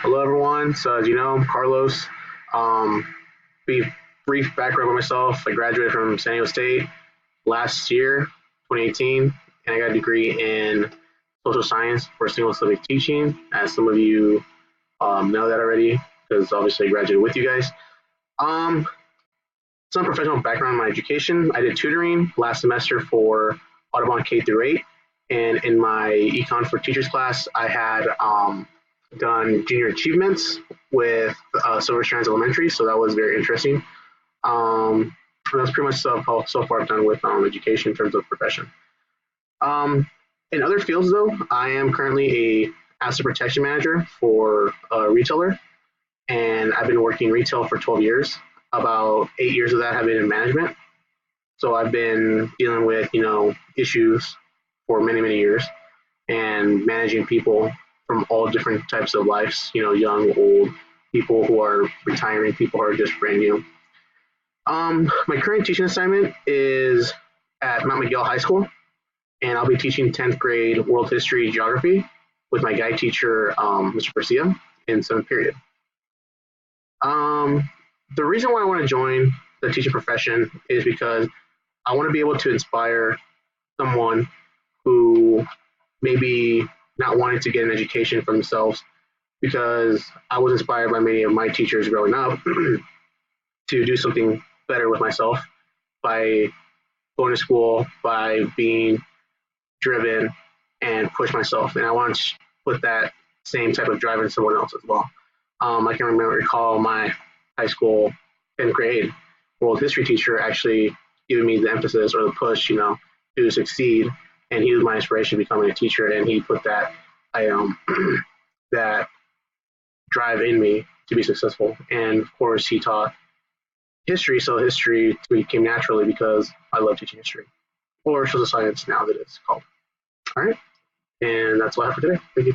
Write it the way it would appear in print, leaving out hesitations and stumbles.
Hello, everyone. So, as you know, I'm Carlos. Um, brief background on myself. I graduated from San Diego State last year, 2018, and I got a degree in social science for single subject teaching. As some of you know that already, because obviously I graduated with you guys. Um, some professional background in my education. I did tutoring last semester for Audubon K through 8, and in my econ for teachers class, I had done junior achievements with Silver Strands Elementary, so that was very interesting. That's pretty much so far I've done with education in terms of profession. Um, in other fields, though, I am currently a asset protection manager for a retailer, and I've been working retail for 12 years. About 8 years of that have been in management. So I've been dealing with issues for many years and managing people from all different types of lives. Young, old, people who are retiring, people who are just brand new. My current teaching assignment is at Mount Miguel High School, and I'll be teaching 10th grade world history geography with my guide teacher, Mr. Garcia, in 7th period. The reason why I want to join the teaching profession is because I want to be able to inspire someone who maybe not wanting to get an education for themselves, because I was inspired by many of my teachers growing up to do something better with myself by going to school, by being driven and push myself. And I want to put that same type of drive in someone else as well. I can recall my high school 10th grade world history teacher actually giving me the emphasis or the push, to succeed. And he was my inspiration becoming a teacher, and he put that that drive in me to be successful. And of course, he taught history, so history to me came naturally because I love teaching history, or social science now that it's called. All right, and that's all I have for today. Thank you.